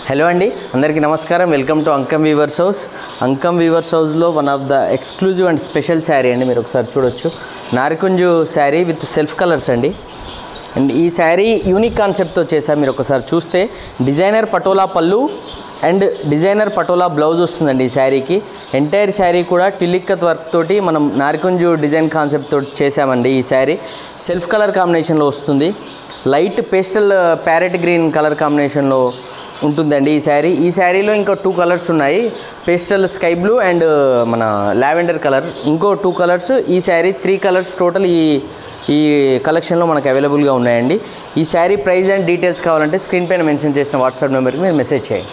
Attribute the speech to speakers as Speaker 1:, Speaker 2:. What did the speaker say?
Speaker 1: Hello అండి, అందరికీ నమస్కారం. Welcome to Ankam weavers house. Ankam weavers హౌస్లో one of the exclusive and special sari అండి. మీరు ఒకసారి చూడొచ్చు, నారికుంజు శారీ విత్ సెల్ఫ్ కలర్స్ అండి. అండ్ ఈ శారీ యూనిక్ కాన్సెప్ట్తో చేశారు. మీరు ఒకసారి చూస్తే డిజైనర్ పటోలా పళ్ళు అండ్ డిజైనర్ పటోలా బ్లౌజ్ వస్తుందండి ఈ శారీకి. ఎంటైర్ శారీ కూడా టిల్లిక్కత్ వర్క్ తోటి మనం నారికుంజు డిజైన్ కాన్సెప్ట్ తోటి చేశామండి. ఈ శారీ సెల్ఫ్ కలర్ కాంబినేషన్లో వస్తుంది. Light pastel parrot green colour కాంబినేషన్లో ఉంటుందండి ఈ శారీలో ఇంకా 2 కలర్స్ ఉన్నాయి. పేస్టల్ స్కై బ్లూ అండ్ మన లావెండర్ కలర్, ఇంకో 2 కలర్స్. ఈ శారీ 3 కలర్స్ టోటల్ ఈ కలెక్షన్లో మనకు అవైలబుల్గా ఉన్నాయండి. ఈ శారీ ప్రైస్ అండ్ డీటెయిల్స్ కావాలంటే స్క్రీన్ పైన మెన్షన్ చేసిన వాట్సాప్ నెంబర్కి మీరు మెసేజ్ చేయండి.